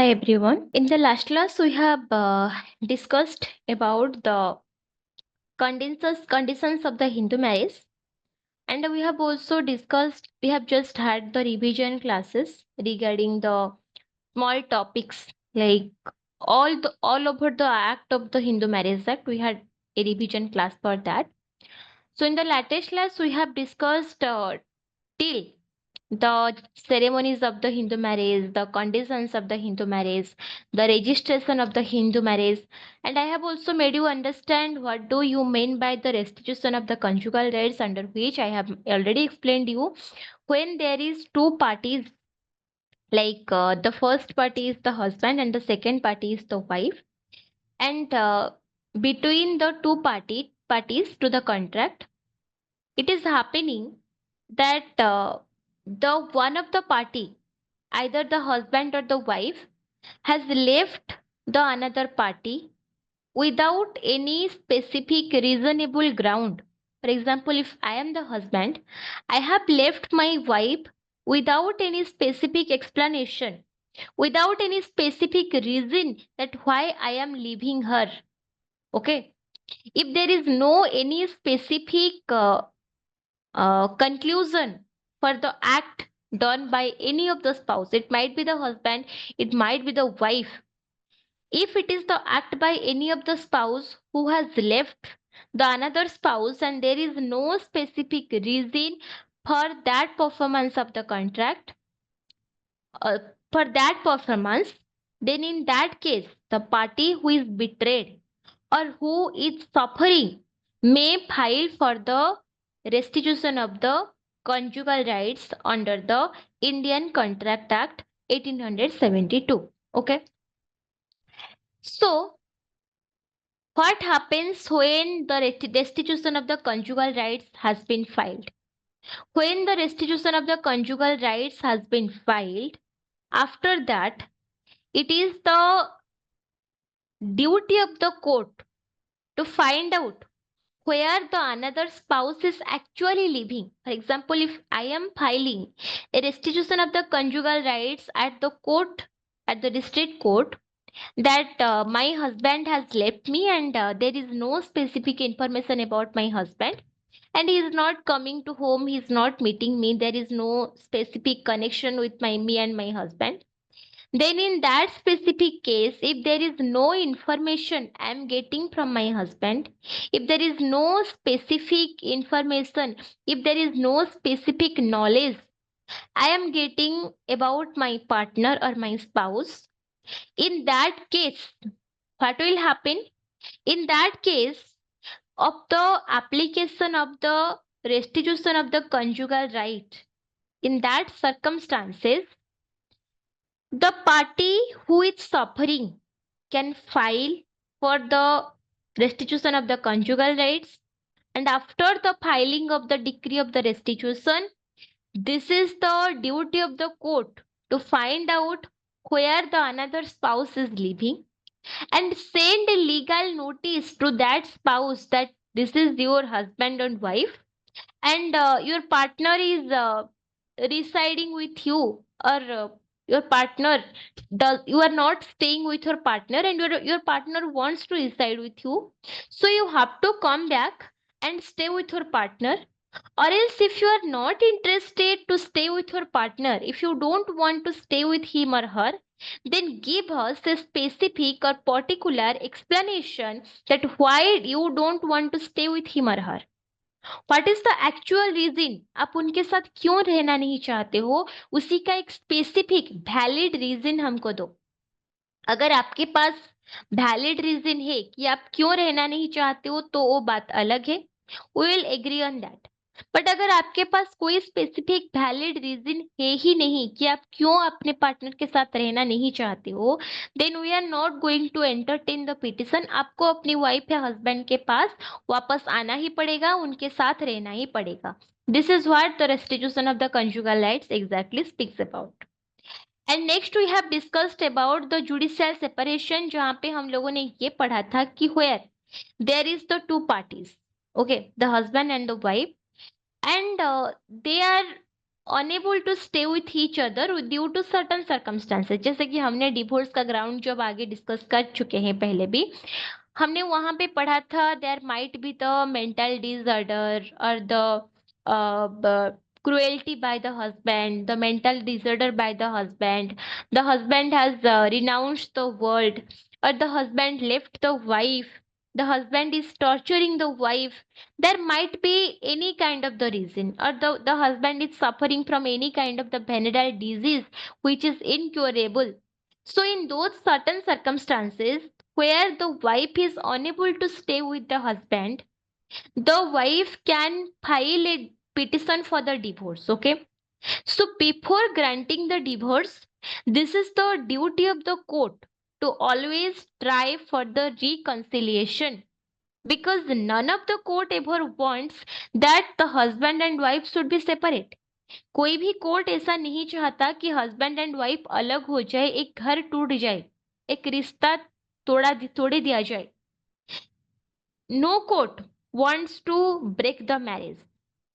everyone. In the last class, we have discussed about the conditions of the Hindu marriage, and we have also discussed. We have just had the revision classes regarding the small topics like all over the act of the Hindu Marriage Act. We had a revision class for that. So in the latest class, we have discussed till the ceremonies of the Hindu marriage, the conditions of the Hindu marriage, the registration of the Hindu marriage, and I have also made you understand what do you mean by the restitution of the conjugal rights, under which I have already explained you when there is two parties, like the first party is the husband and the second party is the wife, and between the two parties to the contract, it is happening that the one of the party, either the husband or the wife, has left the another party without any specific reasonable ground. For example, if I am the husband, I have left my wife without any specific explanation, without any specific reason that why I am leaving her. Okay. If there is no any specific conclusion for the act done by any of the spouse, it might be the husband, it might be the wife. If it is the act by any of the spouse who has left the another spouse and there is no specific reason for that performance of the contract, uh, for that performance, then in that case the party who is betrayed or who is suffering may file for the restitution of the conjugal rights under the Indian Contract Act 1872. Okay. So, what happens when the restitution of the conjugal rights has been filed? When the restitution of the conjugal rights has been filed, after that, it is the duty of the court to find out where the another spouse is actually living. For example, if I am filing a restitution of the conjugal rights at the court, at the district court, that my husband has left me and there is no specific information about my husband, and he is not coming to home, he is not meeting me, there is no specific connection with me and my husband, then in that specific case, if there is no information I am getting from my husband, if there is no specific information, if there is no specific knowledge I am getting about my partner or my spouse, in that case, what will happen? In that case, of the application of the restitution of the conjugal right, in that circumstances, the party who is suffering can file for the restitution of the conjugal rights, and after the filing of the decree of the restitution, this is the duty of the court to find out where the another spouse is living and send a legal notice to that spouse that this is your husband and wife, and your partner is residing with you, or your partner does, you are not staying with your partner and your partner wants to reside with you, so you have to come back and stay with your partner. Or else, if you are not interested to stay with your partner, if you don't want to stay with him or her, then give us a specific or particular explanation that why you don't want to stay with him or her. What is the actual reason, आप उनके साथ क्यों रहना नहीं चाहते हो, उसी का एक स्पेसिफिक वैलिड रीजन हमको दो. अगर आपके पास वैलिड रीजन है कि आप क्यों रहना नहीं चाहते हो तो वो बात अलग है, we will agree on that. But अगर आपके पास कोई स्पेसिफिक वैलिड रीजन है ही नहीं कि आप क्यों अपने पार्टनर के साथ रहना नहीं चाहते हो, then we are not going to entertain the petition. आपको अपनी वाइफ या हस्बैंड के पास वापस आना ही पड़ेगा, उनके साथ रहना ही पड़ेगा. This is what the restitution of the conjugal rights exactly speaks about. And next we have discussed about the judicial separation, जहां पे हम लोगों ने ये पढ़ा था कि where there is the two parties, okay, the husband and the wife, and they are unable to stay with each other due to certain circumstances, जैसे कि हमने डिवोर्स का ग्राउंड जब आगे डिस्कस कर चुके हैं पहले भी, हमने वहां पे पढ़ा था there might be the mental disorder और the cruelty by the husband, the mental disorder by the husband has renounced the world, or the husband left the wife, the husband is torturing the wife. There might be any kind of the reason, or the husband is suffering from any kind of the venereal disease which is incurable. So in those certain circumstances where the wife is unable to stay with the husband, the wife can file a petition for the divorce. Okay. So before granting the divorce, this is the duty of the court to always try for the reconciliation, because none of the court ever wants that the husband and wife should be separate. कोई भी court ऐसा नहीं चाहता कि husband and wife अलग हो जाए, एक घर टूट जाए, एक रिश्ता तोड़ दिया जाए. No court wants to break the marriage,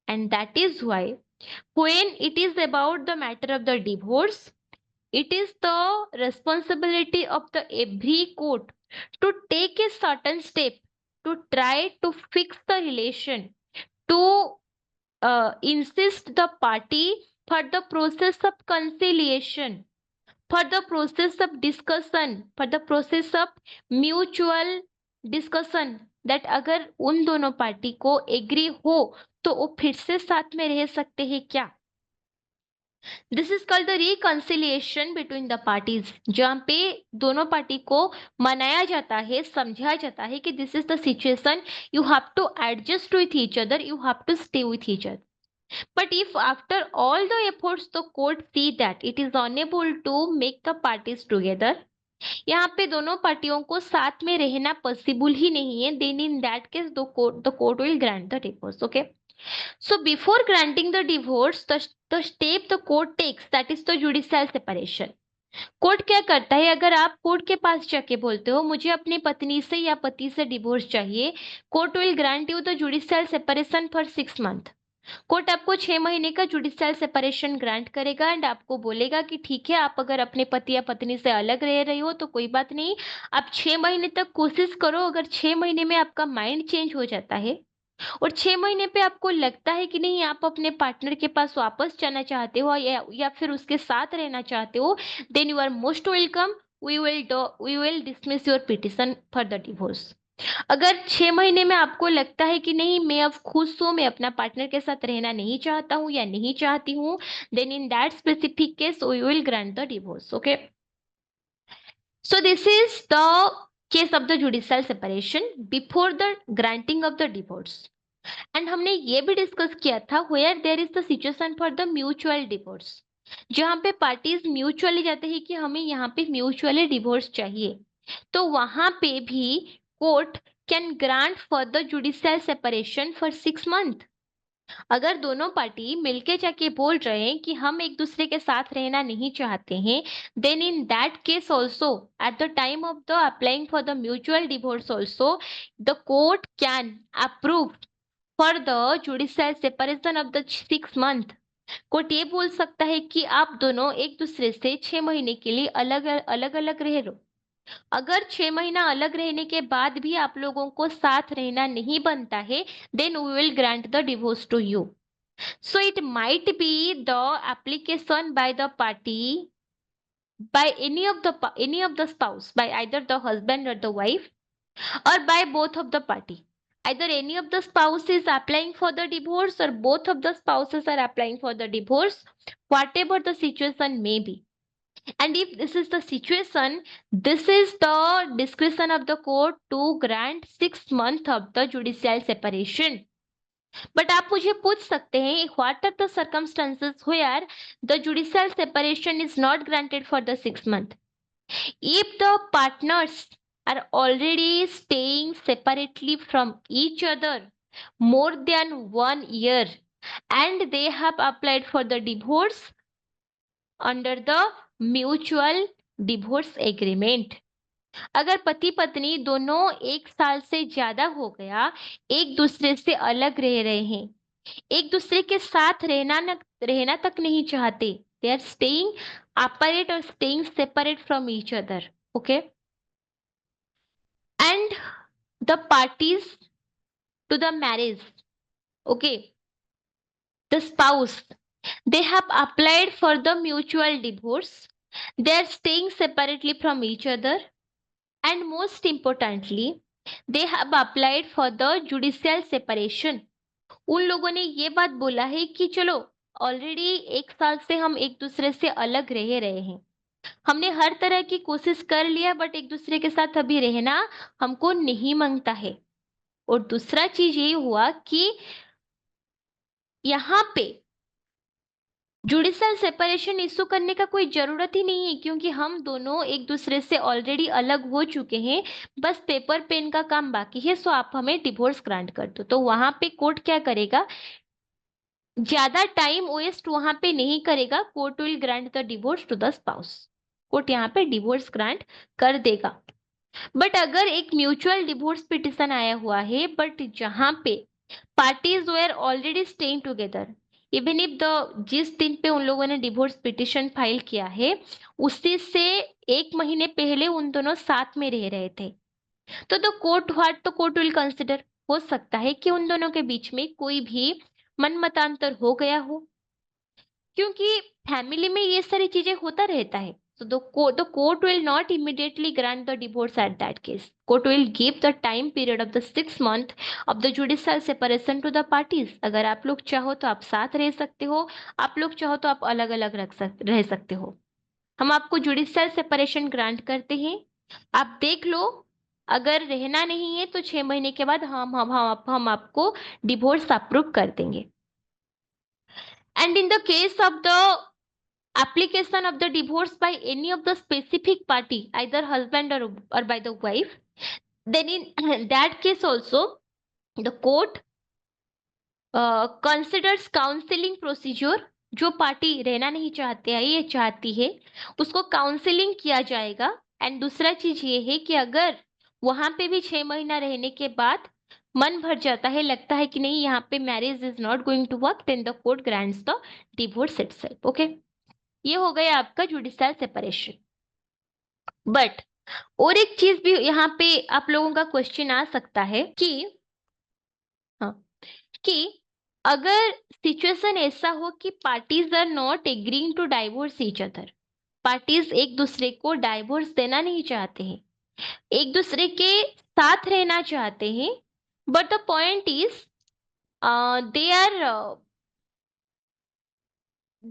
and that is why when it is about the matter of the divorce, it is the responsibility of the every court to take a certain step to try to fix the relation, to insist the party for the process of conciliation, for the process of discussion, for the process of mutual discussion, that अगर उन दोनों party को agree हो तो वो फिर से साथ में रह सकते हैं क्या. This is called the reconciliation between the parties, जहाँ पे दोनों पार्टी को मनाया जाता है, समझाया जाता है कि this is the situation, you have to adjust with each other, you have to stay with each other. But if after all the efforts the court see that it is unable to make the parties together, यहाँ पे दोनों पार्टियों को साथ में रहना possible ही नहीं है, then in that case the court will grant the divorce. Okay. So before granting the divorce, the step the court takes, that is the judicial separation. Court क्या करता है, अगर आप कोर्ट के पास जाके बोलते हो मुझे अपनी पत्नी से या पति से डिवोर्स चाहिए, court will grant you the judicial separation for 6 month. Court आपको 6 महीने का जुडिशियल सेपरेशन ग्रांट करेगा एंड आपको बोलेगा कि ठीक है, आप अगर अपने पति या पत्नी से अलग रह रही हो तो कोई बात नहीं, आप 6 महीने तक कोशिश करो. अगर 6 महीने में आपका माइंड चेंज हो जाता है और 6 महीने पे आपको लगता है कि नहीं, आप अपने पार्टनर के पास वापस जाना चाहते हो या फिर उसके साथ रहना चाहते हो, then you are most welcome. We will dismiss your petition for the divorce. अगर 6 महीने में आपको लगता है कि नहीं, मैं अब खुश हूं, मैं अपना पार्टनर के साथ रहना नहीं चाहता हूं या नहीं चाहती हूं, then in that specific case we will grant the divorce. Okay. So this is the case of the judicial separation before the granting of the divorce. And हमने ये भी डिस्कस किया था where there is the situation for the mutual divorce, जहां पे parties mutually जाते हैं कि हमें यहाँ पे म्यूचुअली डिवोर्स चाहिए, तो वहां पे भी court can grant further judicial separation for 6 month. अगर दोनों पार्टी मिलके जाके बोल रहे हैं कि हम एक दूसरे के साथ रहना नहीं चाहते हैं, then in that case also at the time of the applying for the mutual divorce also the court can approve for the judicial separation of the 6 month. Court ये बोल सकता है कि आप दोनों एक दूसरे से 6 महीने के लिए अलग अलग अलग रह लो. अगर 6 महीना अलग रहने के बाद भी आप लोगों को साथ रहना नहीं बनता है, then we will grant the divorce to you. So it might be the application by the party, by any of the spouse, by either the husband or the wife, or by both of the party. Either any of the spouse is applying for the divorce or both of the spouses are applying for the divorce, whatever the situation may be. And if this is the situation, this is the discretion of the court to grant 6 months of the judicial separation. But आप मुझे पूछ सकते हैं, what are the circumstances where the judicial separation is not granted for the 6 month? If the partners are already staying separately from each other more than 1 year and they have applied for the divorce under the mutual divorce agreement. अगर पति पत्नी दोनों 1 साल से ज्यादा हो गया एक दूसरे से अलग रह रहे हैं, एक दूसरे के साथ रहना तक नहीं चाहते, दे आर स्टेइंग अपारेट और staying separate from each other, okay. And the parties to the marriage, okay, the spouse, they have applied for the mutual divorce, they are staying separately from each other, and most importantly they have applied for the judicial separation। उन लोगों ने ये बात बोला है कि चलो already 1 साल से हम एक दूसरे से अलग रह रहे हैं, हमने हर तरह की कोशिश कर लिया, बट एक दूसरे के साथ अभी रहना हमको नहीं मांगता है। और दूसरा चीज ये हुआ कि यहाँ पे जुडिशियल सेपरेशन इशू करने का कोई जरूरत ही नहीं है, क्योंकि हम दोनों एक दूसरे से ऑलरेडी अलग हो चुके हैं, बस पेपर पेन का काम बाकी है, सो आप हमें डिवोर्स ग्रांट कर दो। तो वहां पे कोर्ट क्या करेगा, ज्यादा टाइम वेस्ट वहां पे नहीं करेगा, court will grant the divorce to the spouse. Court यहाँ पे डिवोर्स ग्रांट कर देगा। बट अगर एक म्यूचुअल डिवोर्स पिटिशन आया हुआ है, बट जहां पे parties were already staying together, even if the जिस दिन पे उन लोगों ने डिवोर्स पिटिशन फाइल किया है उसी से 1 महीने पहले उन दोनों साथ में रह रहे थे, तो the court what the court will consider, हो सकता है कि उन दोनों के बीच में कोई भी मन मतांतर हो गया हो, क्योंकि फैमिली में ये सारी चीजें होता रहता है। So the court will not immediately grant the divorce at that case. Court will give the time period of the 6 month of the judicial separation to the parties. अगर आप लोग चाहो तो आप साथ रह सकते हो, आप लोग चाहो तो आप अलग अलग रह सकते हो। हम आपको जुडिशियल सेपरेशन ग्रांट करते हैं, आप देख लो, अगर रहना नहीं है तो 6 महीने के बाद हम आपको डिवोर्स अप्रूव कर देंगे। And in the case of the application of the divorce by any of the specific party, either husband or by the wife, then in that case also the court considers counseling procedure। जो party रहना नहीं चाहते है ये चाहती है उसको counselling किया जाएगा। एंड दूसरा चीज ये है कि अगर वहां पे भी 6 महीना रहने के बाद मन भर जाता है, लगता है कि नहीं यहाँ पे marriage is not going to work, then the court grants the divorce itself, okay. ये हो गया आपका जुडिशियल सेपरेशन। बट और एक चीज भी यहाँ पे आप लोगों का क्वेश्चन आ सकता है कि हाँ, कि अगर सिचुएशन ऐसा हो कि parties are not agreeing to divorce each other, parties एक दूसरे को डाइवोर्स देना नहीं चाहते हैं, एक दूसरे के साथ रहना चाहते हैं, but the point is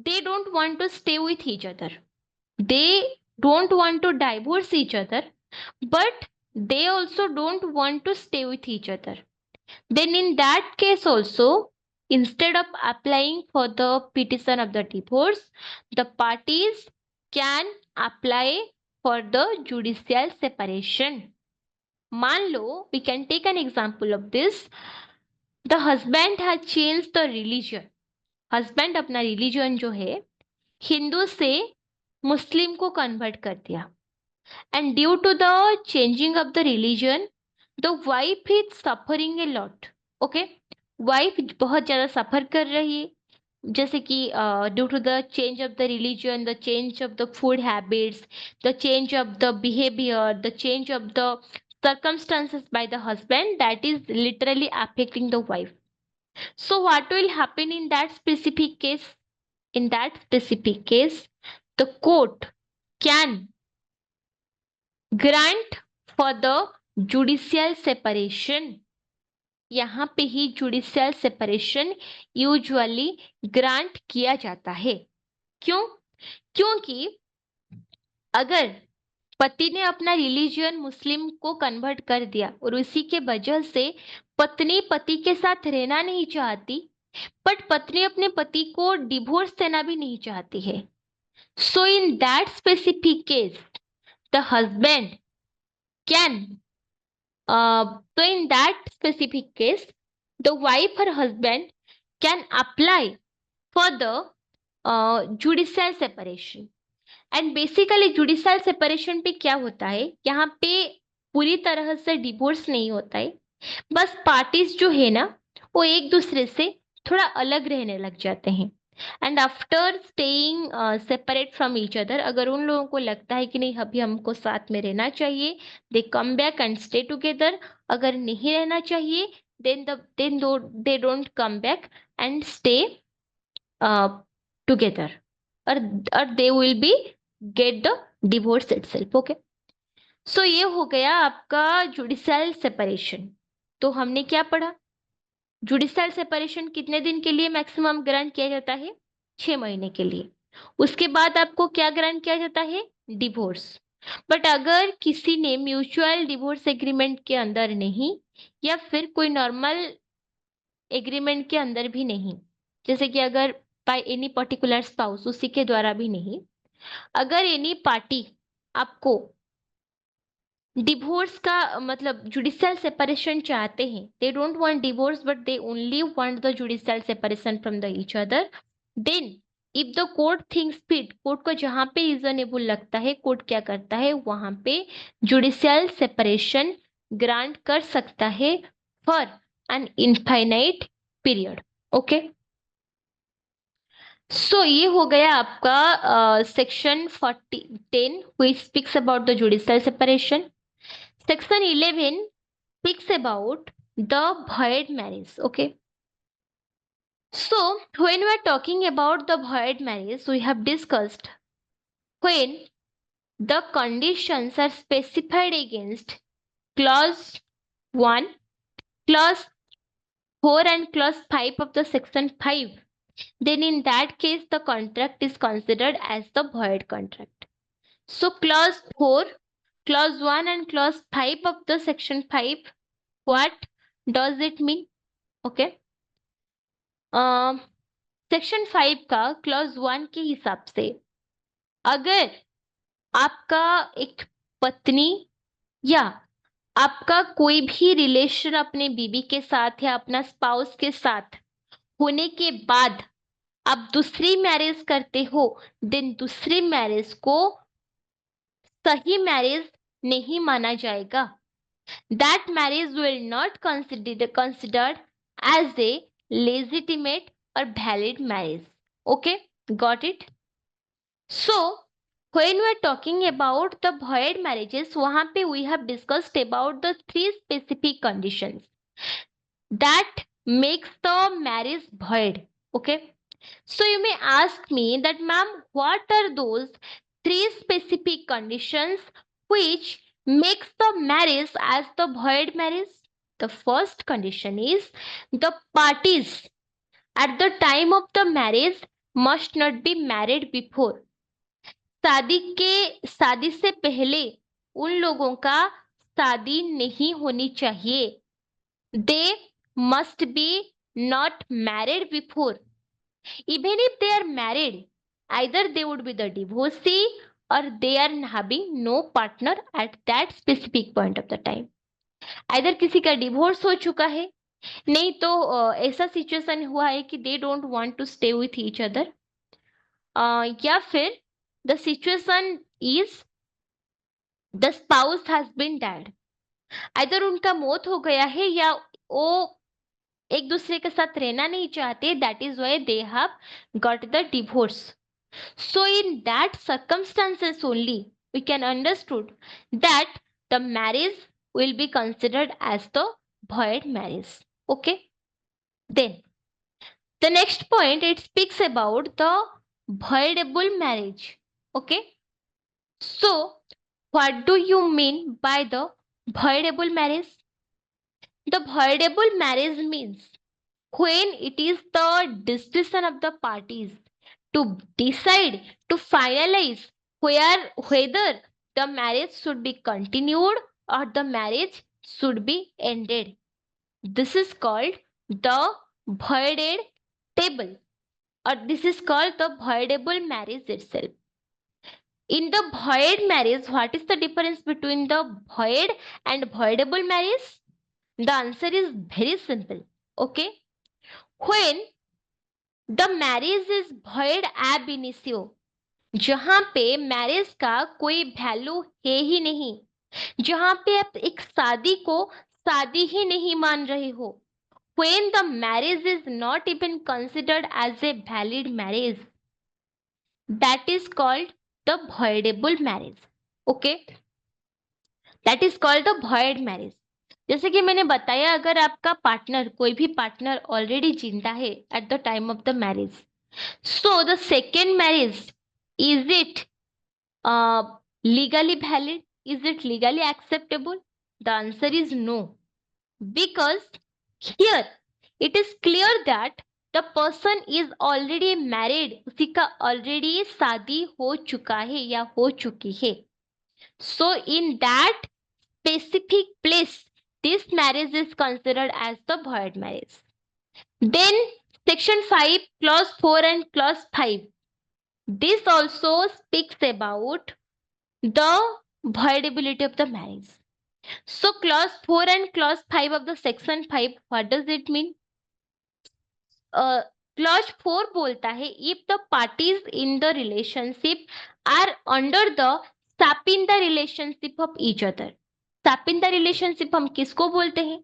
they don't want to stay with each other, they don't want to divorce each other, but they also don't want to stay with each other, then in that case also, instead of applying for the petition of the divorce, the parties can apply for the judicial separation। मान लो, we can take an example of this, the husband has changed the religion, husband अपना religion जो है हिंदू से Muslim को convert कर दिया, and due to the changing of the religion the wife is suffering a lot, okay. Wife बहुत ज्यादा suffer कर रही है, जैसे कि due to the change of the religion, the change of the food habits, the change of the behaviour, the change of the circumstances by the husband, that is literally affecting the wife। So what will happen in that specific case? In that specific case, the court can grant for the judicial separation। यहाँ पे ही judicial separation usually grant किया जाता है। क्यों? क्योंकि अगर पति ने अपना रिलीजन मुस्लिम को कन्वर्ट कर दिया और उसी के वजह से पत्नी पति के साथ रहना नहीं चाहती, बट पत्नी अपने पति को डिवोर्स देना भी नहीं चाहती है, so in that specific case the husband can so in that specific case the wife or husband can apply for the judicial separation। And basically judicial separation पे क्या होता है, यहाँ पे पूरी तरह से डिवोर्स नहीं होता है, बस पार्टीज जो है ना वो एक दूसरे से थोड़ा अलग रहने लग जाते हैं। And after staying separate from each other, अगर उन लोगों को लगता है कि नहीं अभी हमको साथ में रहना चाहिए, they come back and stay together. अगर नहीं रहना चाहिए, then they don't come back and stay together, और they will be get the divorce itself. Okay, so ये हो गया आपका जुडिशियल सेपरेशन। तो हमने क्या पढ़ा? जुडिशियल सेपरेशन कितने दिन के लिए मैक्सिमम ग्रांट किया जाता है? 6 महीने के लिए। उसके बाद आपको क्या ग्रांट किया जाता है? डिवोर्स। बट अगर किसी ने म्यूचुअल डिवोर्स एग्रीमेंट के अंदर नहीं, या फिर कोई नॉर्मल एग्रीमेंट के अंदर भी नहीं, जैसे कि अगर बाय एनी पर्टिकुलर स्पाउस, उसी के द्वारा भी नहीं, अगर एनी पार्टी आपको डिवोर्स का मतलब जुडिशियल सेपरेशन चाहते हैं, they don't want divorce but they only want the judicial separation from the each other, then if the court thinks fit, court को जहां पे रीजनेबल लगता है, कोर्ट क्या करता है वहां पे जुडिशियल सेपरेशन ग्रांट कर सकता है for an infinite period. Okay, so ये हो गया आपका section 10 which speaks about the judicial separation. Section 11 speaks about the void marriage. Okay. So, when we are talking about the void marriage, we have discussed when the conditions are specified against clause 1, clause 4 and clause 5 of the section 5, then in that case the contract is considered as the void contract. So, clause 4, clause 1 and clause 5 of the section 5, what does it mean? Okay. Section 5 का clause 1 के हिसाब से, अगर आपका एक पत्नी या आपका कोई भी रिलेशन अपने बीवी के साथ या अपना स्पाउस के साथ होने के बाद आप दूसरी मैरिज करते हो, देन दूसरी मैरिज को सही मैरिज नहीं माना जाएगा। That marriage will not considered as a legitimate or valid marriage. Okay, got it? So, when we are talking about the void marriages, वहां पे we have discussed about the 3 specific conditions that makes the marriage void. Okay, so you may ask me that, ma'am, what are those 3 specific conditions which makes the marriage as the void marriage? The first condition is the parties at the time of the marriage must not be married before. शादी से पहले उन लोगों का शादी नहीं होनी चाहिए। They must be not married before. Even if they are married, either they would be the divorcee or they are having no partner at that specific point of the time. Either किसी का divorce हो चुका है, नहीं तो ऐसा situation हुआ है कि they don't want to stay with each other, या फिर the situation is the spouse has been dead. Either उनका मौत हो गया है या वो एक दूसरे के साथ रहना नहीं चाहते, that is why they have got the divorce. So in that circumstances only we can understood that the marriage will be considered as the void marriage. Okay. Then the next point, it speaks about the voidable marriage. Okay. So what do you mean by the voidable marriage? The voidable marriage means when it is the decision of the parties to decide, to finalize whether the marriage should be continued or the marriage should be ended. This is called the voided table, or this is called the voidable marriage itself. In the void marriage, what is the difference between the void and voidable marriage? The answer is very simple. Okay. When the marriage is void ab initio, जहां पे marriage का कोई value है ही नहीं, जहां पे आप एक शादी को शादी ही नहीं मान रहे हो, when the marriage is not even considered as a valid marriage, that is called the voidable marriage. Okay, that is called the void marriage. जैसे कि मैंने बताया, अगर आपका पार्टनर, कोई भी पार्टनर ऑलरेडी जिंदा है eight the time of the marriage, so the second marriage, is it legally valid? Is it legally acceptable? The answer is no, because here it is clear that the person is already married, उसी का already शादी हो चुका है या हो चुकी है. So in that specific place, this marriage is considered as the void marriage. Then section 5, clause 4 and clause 5. This also speaks about the voidability of the marriage. So clause 4 and clause 5 of the section 5, what does it mean? Clause 4 बोलता है, if the parties in the relationship are under the sap in the relationship of each other. Sap in the relationship हम किसको बोलते हैं?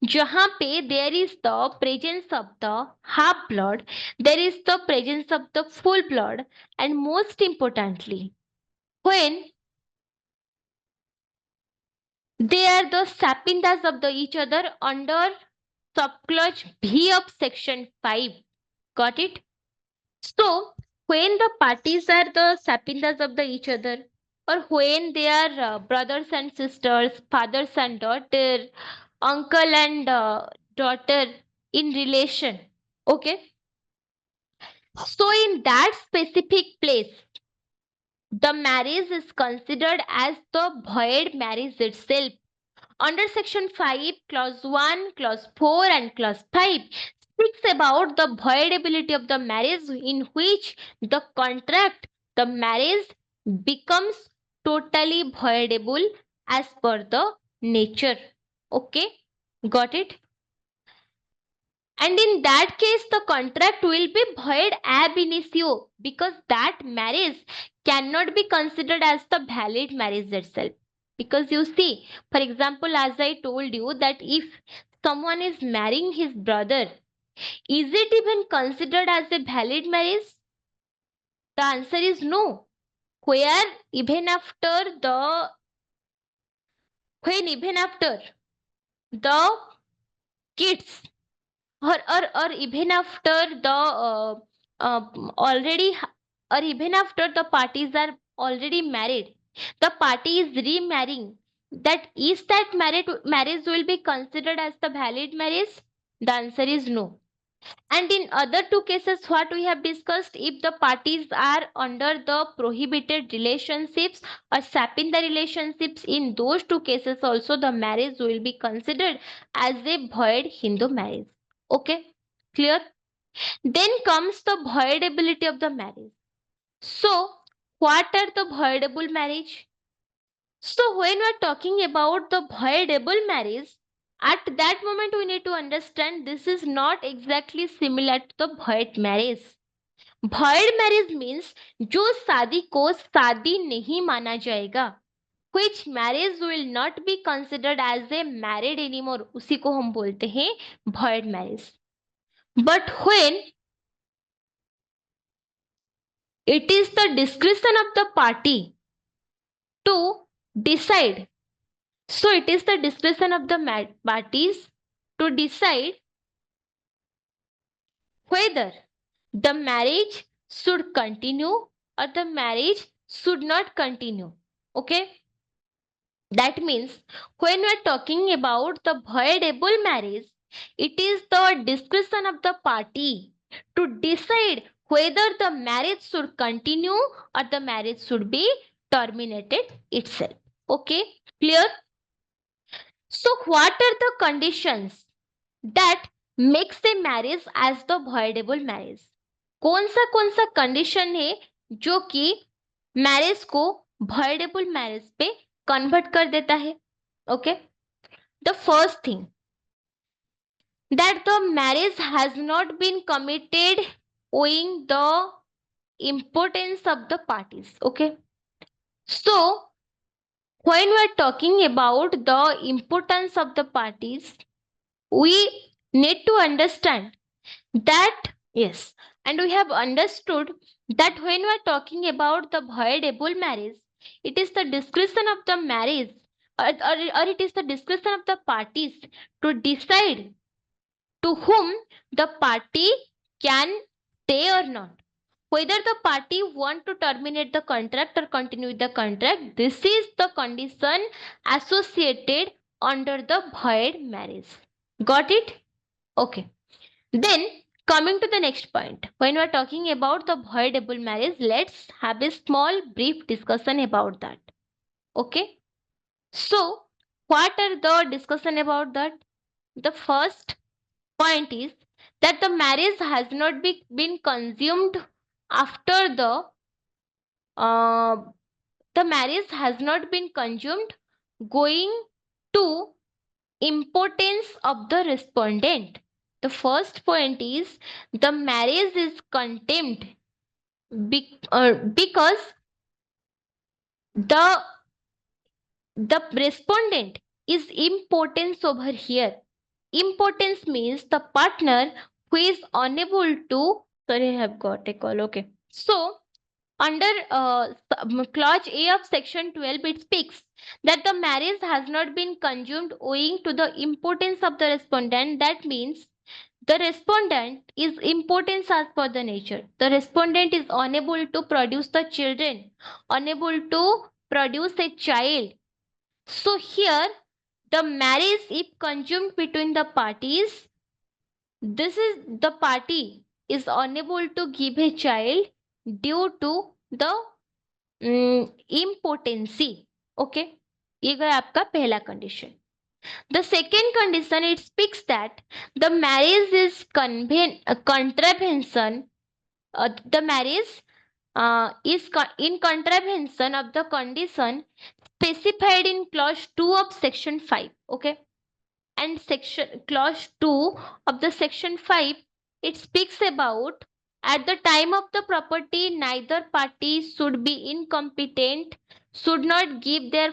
जहां पे there is the presence of the half blood, there is the presence of the full blood, and most importantly, when they are the sapindas of the each other under subclause B of section 5. Got it? So when the parties are the sapindas of the each other, or when they are brothers and sisters, fathers and daughter, uncle and daughter in relation, okay, so in that specific place, the marriage is considered as the void marriage itself. Under section 5, clause 1, clause 4 and clause 5 speaks about the voidability of the marriage, in which the contract, the marriage becomes totally voidable as per the nature. Okay, got it? And in that case, the contract will be void ab initio, because that marriage cannot be considered as the valid marriage itself. Because you see, for example, as I told you, that if someone is marrying his brother, is it even considered as a valid marriage? The answer is no. Where even after the when even after the kids, or even after the already or even after the parties are already married, the party is remarrying, that is that marriage will be considered as the valid marriage? The answer is no. And in other two cases, what we have discussed, if the parties are under the prohibited relationships or sapping the relationships, in those two cases also the marriage will be considered as a void Hindu marriage. Okay, clear? Then comes the voidability of the marriage. So, what are the voidable marriage? So, when we are talking about the voidable marriage, at that moment we need to understand this is not exactly similar to the void marriage. Void marriage means जो शादी को शादी नहीं माना जाएगा, which marriage will not be considered as a married anymore, उसी को हम बोलते हैं void marriage. But when it is the discretion of the party to decide, so it is the discretion of the parties to decide whether the marriage should continue or the marriage should not continue. Okay, that means when we are talking about the voidable marriage, it is the discretion of the party to decide whether the marriage should continue or the marriage should be terminated itself. Okay, clear? So what are the conditions that makes a marriage as the voidable marriage? कौन सा condition है जो कि marriage को voidable marriage पे convert कर देता है? Okay, the first thing, that the marriage has not been committed owing the importance of the parties. Okay, so when we are talking about the importance of the parties, we need to understand that, yes, and we have understood that when we are talking about the voidable marriage, it is the discretion of the marriage, or it is the discretion of the parties to decide to whom the party can stay or not. Whether the party want to terminate the contract or continue the contract, this is the condition associated under the void marriage. Got it? Okay. Then coming to the next point, when we are talking about the voidable marriage, let's have a small brief discussion about that. Okay. So what are the discussion about that? The first point is that the marriage has not been consumed after uh, the marriage has not been consumed going to importance of the respondent. The first point is the marriage is contemned because the the respondent is importance over here. Importance means the partner who is unable to. Sorry, I have got a call. Okay. So under clause A of section 12, it speaks that the marriage has not been consumed owing to the importance of the respondent. That means the respondent is importance as per the nature. The respondent is unable to produce the children, unable to produce a child. So here the marriage, if consumed between the parties, this is the party is unable to give a child due to the impotency. Okay, ये गया आपका पहला condition. The second condition, it speaks that the marriage is contravention. The marriage is in contravention of the condition specified in clause 2 of section 5. Okay, and section clause 2 of the section 5, it speaks about at the time of the property neither party should be incompetent, should not give their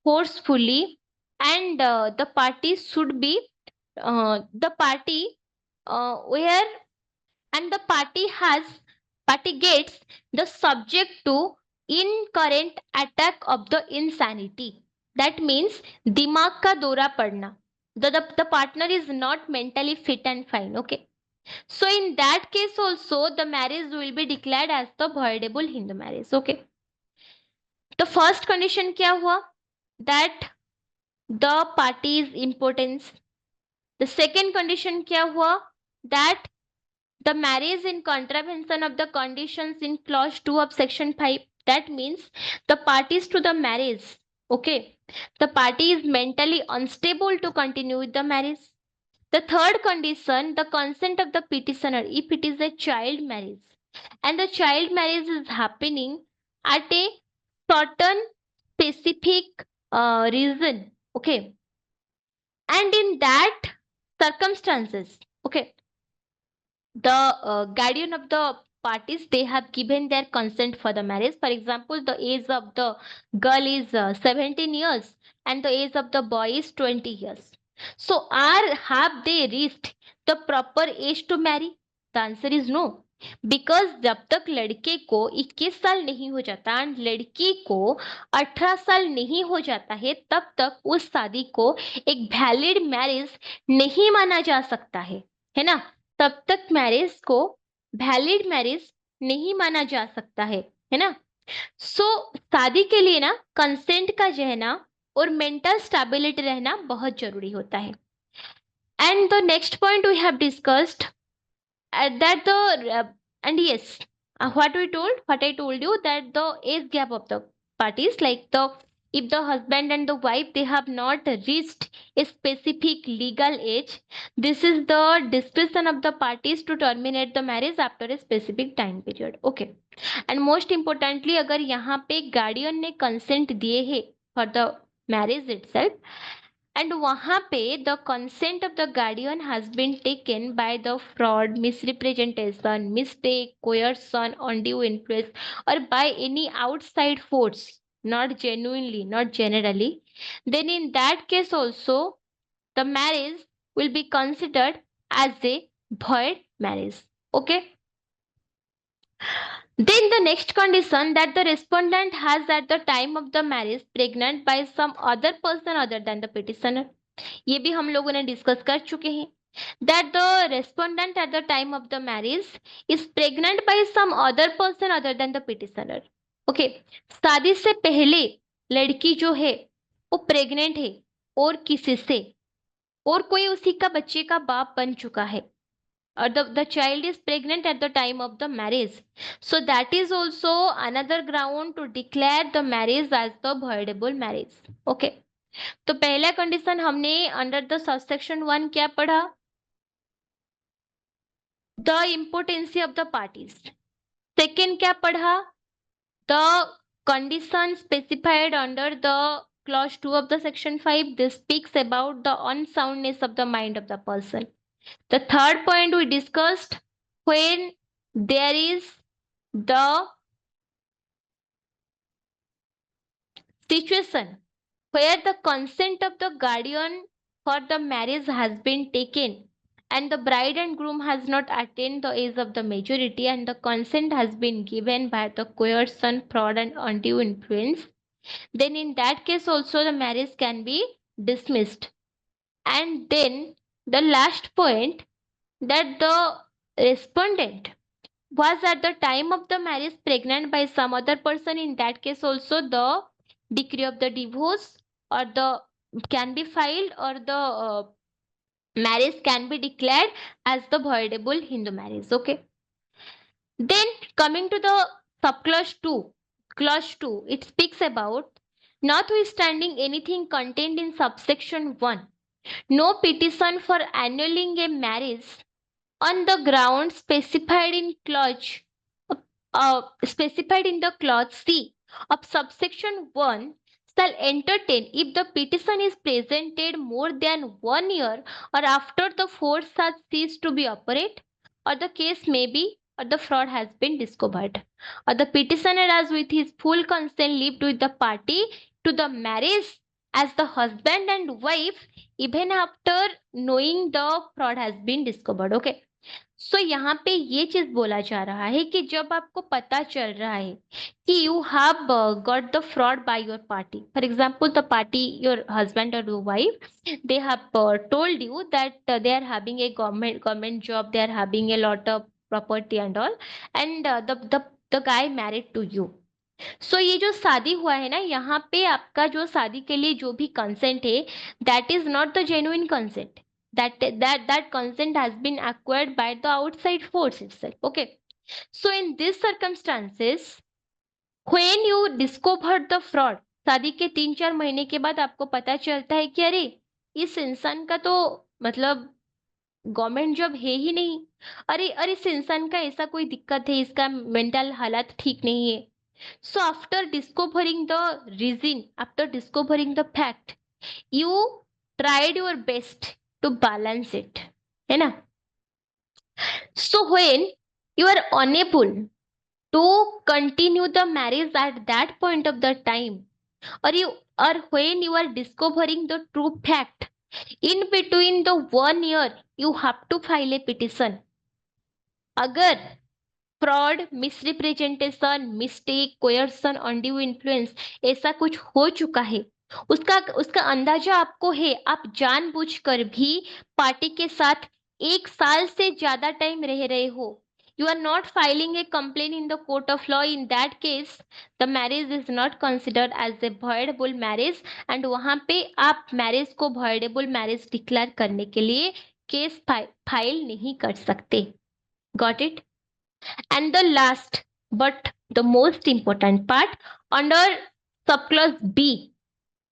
forcefully, and the party should be the party where and the party gets the subject to incurrent attack of the insanity. That means दिमाग का दौरा पड़ना. The partner is not mentally fit and fine. Okay. So in that case also the marriage will be declared as the voidable Hindu marriage. Okay. The first condition क्या हुआ? That the party is impotence. The second condition क्या हुआ? That the marriage in contravention of the conditions in clause 2 of section 5. That means the parties to the marriage, okay, the party is mentally unstable to continue with the marriage. The third condition, the consent of the petitioner, if it is a child marriage and the child marriage is happening at a certain specific reason, okay, and in that circumstances, okay, the guardian of the parties, they have given their consent for the marriage. For example, the age of the girl is 17 years and the age of the boy is 20 years. So have they reached the proper age to marry? The answer is no. Because जब तक लड़के को 21 साल नहीं हो जाता and लड़की को 18 साल नहीं हो जाता है, तब तक उस शादी को एक वैलिड मैरिज नहीं माना जा सकता है ना. तब तक मैरिज को वैलिड मैरिज नहीं माना जा सकता है ना. सो शादी के लिए ना कंसेंट का रहना और मेंटल स्टेबिलिटी रहना बहुत जरूरी होता है. And the next point we have discussed that the and yes, what I told you, that the age gap of the parties, like the if the husband and the wife, they have not reached a specific legal age, this is the discretion of the parties to terminate the marriage after a specific time period. Okay. And most importantly, अगर यहाँ पे guardian ने consent दिए है for the marriage itself, and वहां पे the consent of the guardian has been taken by the fraud, misrepresentation, mistake, coercion, undue influence, or by any outside force, not genuinely, not generally, then in that case also the marriage will be considered as a void marriage. Okay. Then the next condition, that the respondent has at the time of the marriage pregnant by some other person other than the petitioner. ये भी हम लोगों ने discuss कर चुके हैं. That the respondent at the time of the marriage is pregnant by some other person other than the petitioner. Okay. शादी से पहले लड़की जो है वो प्रेग्नेंट है और किसी से, और कोई उसी का बच्चे का बाप बन चुका है, or the child is pregnant at the time of the marriage, so that is also another ground to declare the marriage as the voidable marriage. Okay. तो पहला कंडीशन हमने अंडर द सबसेक्शन 1 क्या पढ़ा? The impotency of the parties. Second क्या पढ़ा? The condition specified under the clause 2 of the section 5. This speaks about the unsoundness of the mind of the person. The third point we discussed, when there is the situation where the consent of the guardian for the marriage has been taken and the bride and groom has not attained the age of the majority and the consent has been given by the coercion, fraud and undue influence, then in that case also the marriage can be dismissed. And then the last point, that the respondent was at the time of the marriage pregnant by some other person, in that case also the decree of the divorce or the can be filed, or the marriage can be declared as the voidable Hindu marriage. Okay. Then coming to the subclause 2, clause 2, it speaks about, notwithstanding anything contained in subsection 1, no petition for annulling a marriage on the ground specified in the clause C of subsection 1 shall entertain if the petition is presented more than 1 year or after the force has ceased to be operate, or the case may be, or the fraud has been discovered, or the petitioner has with his full consent lived with the party to the marriage as the husband and wife even after knowing the fraud has been discovered. Okay. सो यहाँ पे ये चीज बोला जा रहा है कि जब आपको पता चल रहा है कि you have got the fraud by your party, for example the party your husband और your wife, they have told you that they are having a government job, they are having a lot of property and all, and the guy married to you. सो ये जो शादी हुआ है ना, यहाँ पे आपका जो शादी के लिए जो भी कंसेंट है, that is not the genuine consent. That consent has been acquired by the outside force itself. Okay. So in these circumstances, when you discover the fraud, शादी के 3-4 महीने के बाद आपको पता चलता है कि अरे इस इंसान का तो मतलब गवर्नमेंट जॉब है ही नहीं, अरे अरे इस इंसान का ऐसा कोई दिक्कत है, इसका मेंटल हालत ठीक नहीं है. So after discovering the reason, after discovering the fact, you tried your best to balance it, है ना? So when you are unable to continue the marriage at that point of the time, or when you are discovering the true fact, in between the 1 year you have to file a petition. अगर fraud, misrepresentation, mistake, coercion, undue influence ऐसा कुछ हो चुका है, उसका उसका अंदाजा आपको है, आप जानबूझकर भी पार्टी के साथ 1 साल से ज्यादा टाइम रह रहे हो, you are not filing a complaint in the court of law, in that case the marriage is not considered as a voidable marriage, and वहां पे आप मैरिज को voidable marriage डिक्लेयर करने के लिए केस फाइल नहीं कर सकते. Got it? And the last but the most important part, under subclause B,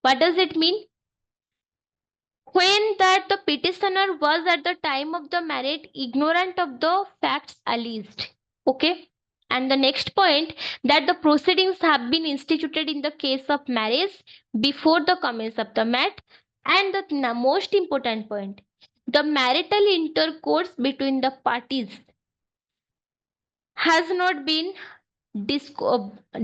what does it mean? When that the petitioner was at the time of the marriage ignorant of the facts alleged. Okay. And the next point, that the proceedings have been instituted in the case of marriage before the commence of the mat. And the most important point, the marital intercourse between the parties has not been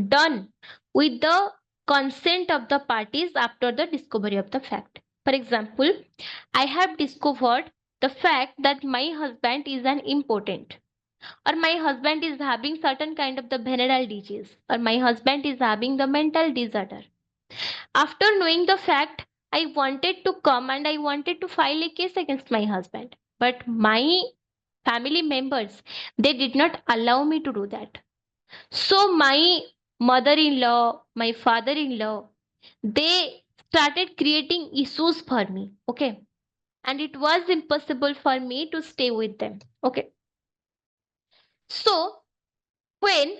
done with the consent of the parties after the discovery of the fact. For example, I have discovered the fact that my husband is an impotent, or my husband is having certain kind of the venereal disease, or my husband is having the mental disorder. After knowing the fact, I wanted to come and I wanted to file a case against my husband. But my family members, they did not allow me to do that. So my mother-in-law, my father-in-law, they started creating issues for me. Okay. And it was impossible for me to stay with them. Okay. So when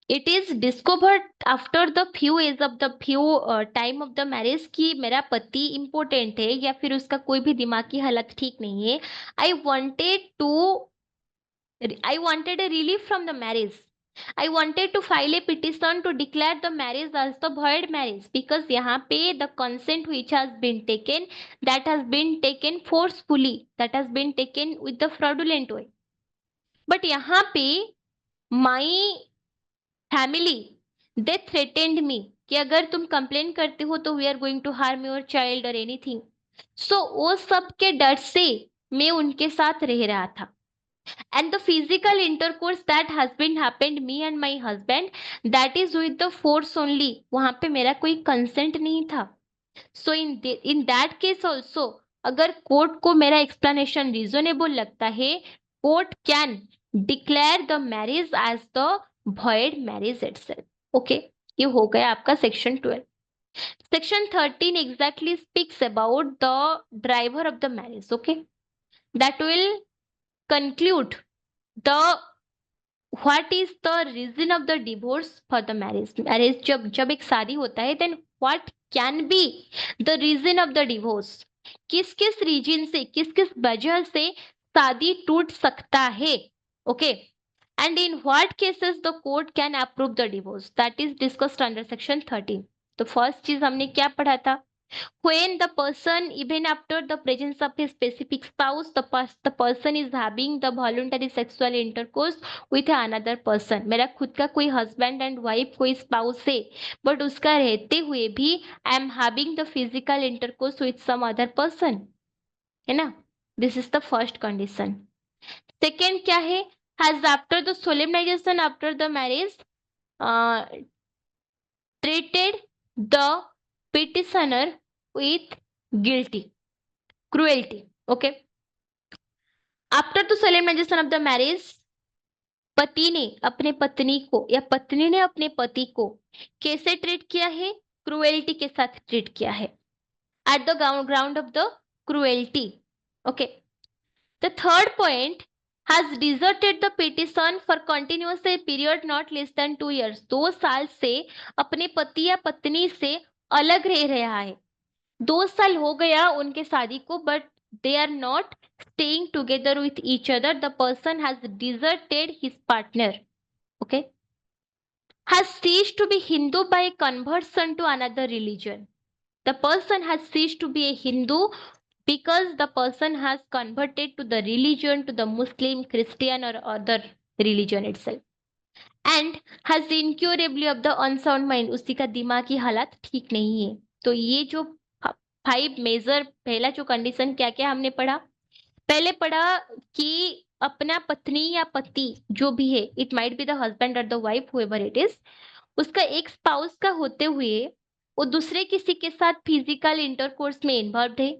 it is discovered after the few age of the few time of the marriage कि मेरा पति important है या फिर उसका कोई भी दिमागी हालत ठीक नहीं है, I wanted to I wanted a relief from the marriage. I wanted to file a petition to declare the marriage as the void marriage because यहाँ पे the consent which has been taken, that has been taken forcefully, that has been taken with the fraudulent way. But यहाँ पे my family, they threatened me कि अगर तुम complain करते हो तो we are going to harm your child or anything. So वो सब के डर से मैं उनके साथ रह रहा था. And the physical intercourse that has been happened me and my husband, that is with the force only. वहां पे मेरा कोई consent नहीं था. So in that case also, अगर कोर्ट को मेरा explanation reasonable लगता है, court can declare the marriage as the void marriage itself. Okay, ये हो गया आपका section 12. Section 13 exactly speaks about the driver of the marriage. Okay, that will conclude the what is the reason of the divorce for the marriage जब एक शादी होता है then what can be the reason of the divorce, किस किस reason से किस किस वजह से शादी टूट सकता है. Okay, and in what cases the court can approve the divorce, that is discussed under section 13. तो फर्स्ट चीज हमने क्या पढ़ा था, when the person even after the presence of his specific spouse, the person is having the voluntary sexual intercourse with another person. मेरा खुद का कोई husband and wife कोई spouse है but उसका रहते हुए भी I am having the physical intercourse with some other person, है ना. This is the first condition. Second क्या है, has after the solemnization after the marriage uh, treated the petitioner with guilty cruelty. Okay, after the solemnization of the marriage, पति ने अपने पत्नी को या पत्नी ने अपने पति को कैसे ट्रीट किया है, क्रुएल्टी के साथ ट्रीट किया है, at the ground of the cruelty. Okay, the third point, has deserted the petition for continuous a period not less than 2 years. 2 साल से अपने पति या पत्नी से अलग रह रहा है. 2 साल हो गया उनके शादी को but they are not staying together with each other. The person has deserted his partner. Okay, has ceased to be Hindu by conversion to another religion. The person has ceased to be a Hindu because the person has converted to the religion, to the Muslim, Christian or other religion itself. And has incurably of the unsound mind, उसी का दिमाग की हालत ठीक नहीं है. तो ये जो 5 मेजर, पहला जो कंडीशन क्या क्या हमने पढ़ा, पहले पढ़ा कि अपना पत्नी या पति जो भी है, it might be the husband और the wife however it is, उसका एक स्पाउस का होते हुए वो दूसरे किसी के साथ फिजिकल इंटरकोर्स में इन्वॉल्व है.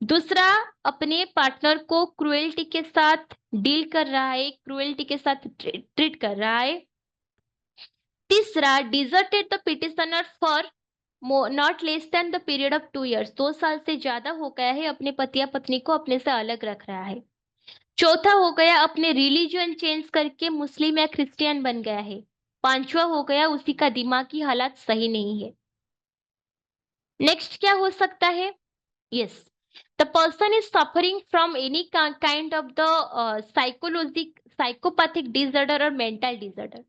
दूसरा, अपने पार्टनर को क्रुएल्टी के साथ डील कर रहा है, क्रुएल्टी के साथ ट्रीट कर रहा है. तीसरा, deserted the petitioner for not less than the period of 2 years. 2 साल से ज्यादा हो गया है, अपने पति या पत्नी को अपने से अलग रख रहा है. चौथा हो गया, अपने रिलीजन चेंज करके मुस्लिम या क्रिश्चियन बन गया है. पांचवा हो गया, उसी का दिमागी हालत सही नहीं है. नेक्स्ट क्या हो सकता है, yes, the person is suffering from any kind of the psychopathic disorder or mental disorder.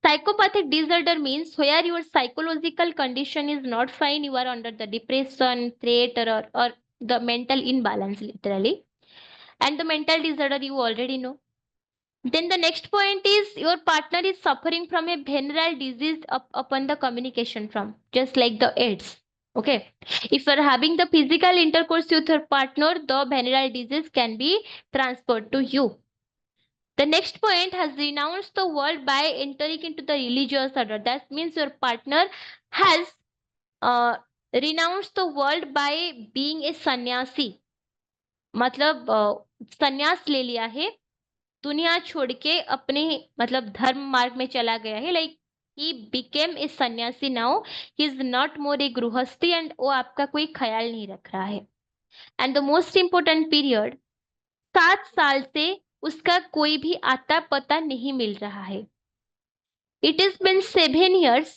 Psychopathic disorder means where your psychological condition is not fine, you are under the depression, threat, or the mental imbalance, literally. And the mental disorder you already know. Then the next point is your partner is suffering from a venereal disease upon the communication from, just like the AIDS. Okay. If you are having the physical intercourse with your partner, the venereal disease can be transferred to you. The next point has renounced the world by entering into the religious order. That means your partner has uh, renounced the world by being a sannyasi. मतलब संन्यास ले लिया है, दुनिया छोड़ के अपने मतलब धर्म मार्ग में चला गया है. Like he became a sannyasi now, he is not more a grihasthi and वो आपका कोई ख्याल नहीं रख रहा है. And the most important period, 7 साल से उसका कोई भी आता पता नहीं मिल रहा है. इट इज बिन 7 years,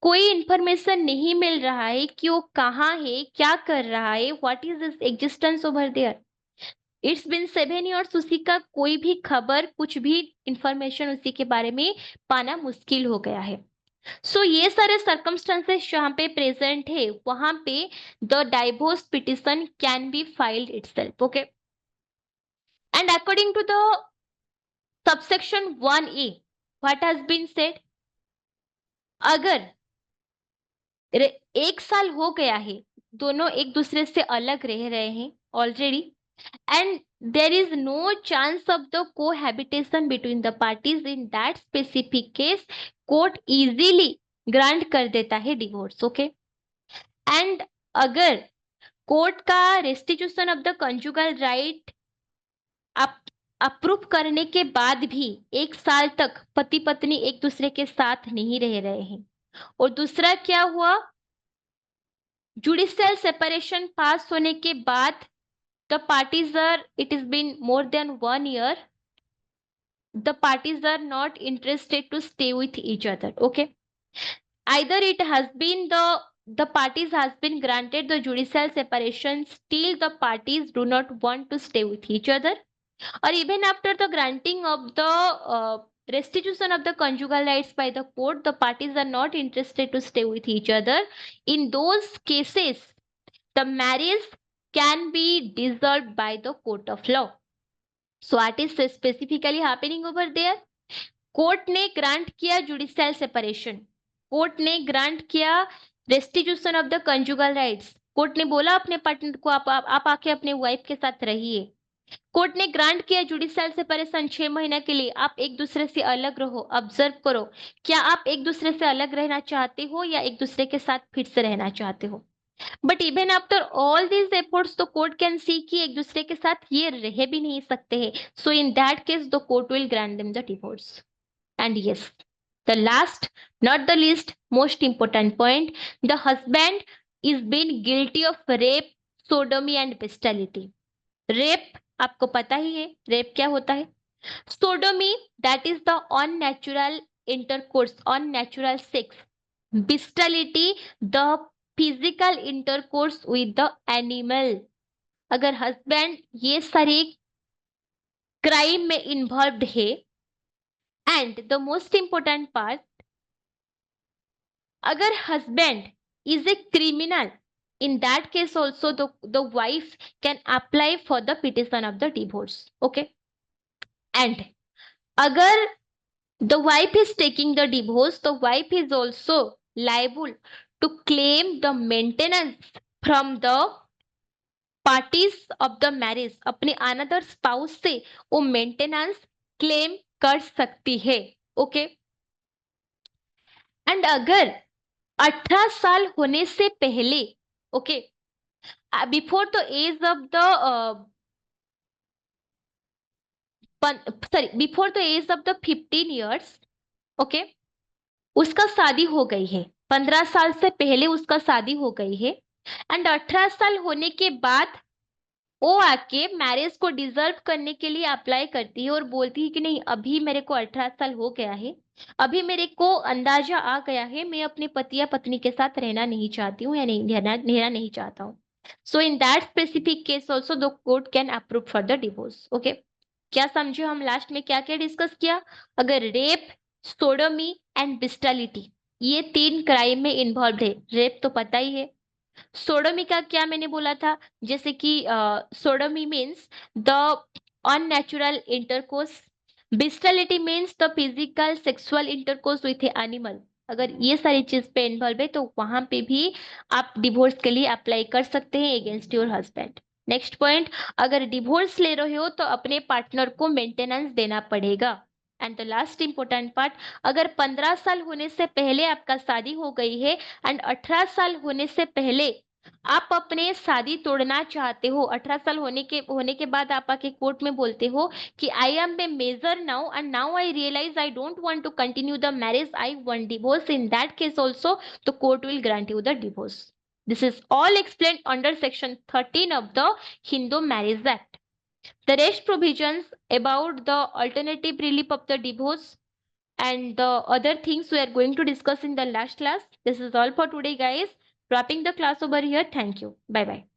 कोई इंफॉर्मेशन नहीं मिल रहा है कि वो कहाँ है, क्या कर रहा है, what is this existence over there. It's been 7 years, उसी का कोई भी खबर, कुछ भी इंफॉर्मेशन उसी के बारे में पाना मुश्किल हो गया है. सो ये सारे सर्कमस्टेंसेस जहाँ पे प्रेजेंट है, वहां पे the divorce petition can be filed itself. Okay. And according to the subsection 1A, what has been said, अगर 1 साल हो गया है, दोनों एक दूसरे से अलग रह रहे हैं already, and there is no chance of the cohabitation between the parties, in that specific case court easily grant कर देता है डिवोर्स. ओके. एंड अगर कोर्ट का restitution of the conjugal right approve करने के बाद भी 1 साल तक पति पत्नी एक दूसरे के साथ नहीं रह रहे हैं, और दूसरा क्या हुआ, जुडिशियल सेपरेशन पास होने के बाद the parties are, it has been more than 1 year, the parties are not interested to stay with each other. Okay. Either it has been the parties has been granted the judicial separation, still the parties do not want to stay with each other, or even after the granting of the restitution of the conjugal rights by the court, the parties are not interested to stay with each other. In those cases, the marriage can be dissolved by the court of law. So what is specifically happening over there? Court ने grant किया judicial separation, court ने grant किया restitution of the conjugal rights, court ने बोला अपने partner को आप आके अपने वाइफ के साथ रहिए. कोर्ट ने ग्रांट किया जुडिशियल सेपरेशन 6 महीने के लिए, आप एक दूसरे से अलग रहो, ऑब्जर्व करो, क्या आप एक दूसरे से अलग रहना चाहते हो या एक दूसरे के साथ फिर से रहना चाहते हो. But even after all these efforts the court can see कि एक दूसरे के साथ ये रह भी नहीं सकते हैं. So in that case the court will grant them the divorce. And yes, the last not the least most important point, the husband is been guilty of rape, sodomy and bestiality. Rape आपको पता ही है, rape क्या होता है. Sodomy, that is the unnatural intercourse, unnatural sex. Bestiality, the physical intercourse with the animal. अगर husband ये सारे क्राइम में इन्वॉल्व्ड है, and the most important part, अगर husband is a criminal, in that case also the wife can apply for the petition of the divorce. Okay. And agar the wife is taking the divorce, the wife is also liable to claim the maintenance from the parties of the marriage. अपने another spouse से वो maintenance claim कर सकती है. Okay. And अगर 18 साल होने से पहले, okay, before the age of the before the age of the 15 years, okay, उसका शादी हो गई है, 15 साल से पहले उसका शादी हो गई है, एंड 18 साल होने के बाद वो आके मैरिज को डिजर्व करने के लिए अप्लाई करती है और बोलती है कि नहीं, अभी मेरे को 18 साल हो गया है, अभी मेरे को अंदाजा आ गया है, मैं अपने पति या पत्नी के साथ रहना नहीं चाहती हूँ या नहीं रहना नहीं चाहता हूँ. So in that specific case also the court can approve for the divorce. Okay. क्या समझे हम लास्ट में क्या क्या डिस्कस किया? अगर रेप, सोडोमी एंड बिस्टलिटी, ये 3 क्राइम में इन्वॉल्व है. रेप तो पता ही है. सोडोमी का क्या मैंने बोला था, जैसे कि sodomy means the unnatural intercourse, bestiality means the physical sexual intercourse with an animal, अगर ये सारी चीज पे इन्वॉल्व है तो वहां पे भी आप डिवोर्स के लिए अप्लाई कर सकते हैं against your husband. Next point, अगर डिवोर्स ले रहे हो तो अपने पार्टनर को मेंटेनेंस देना पड़ेगा। And the last important part, अगर 15 साल होने से पहले आपका शादी हो गई है एंड 18 साल होने से पहले आप अपने शादी तोड़ना चाहते हो, 18 साल होने के बाद आप आके कोर्ट में बोलते हो कि I am a major now and now I realise I don't want to continue the marriage, I want divorce, in that case also the court will grant you the divorce. This is all explained under section 13 of the Hindu Marriage Act. The rest provisions about the alternative relief of the divorce and the other things we are going to discuss in the last class. This is all for today, guys. Wrapping the class over here. Thank you. Bye bye.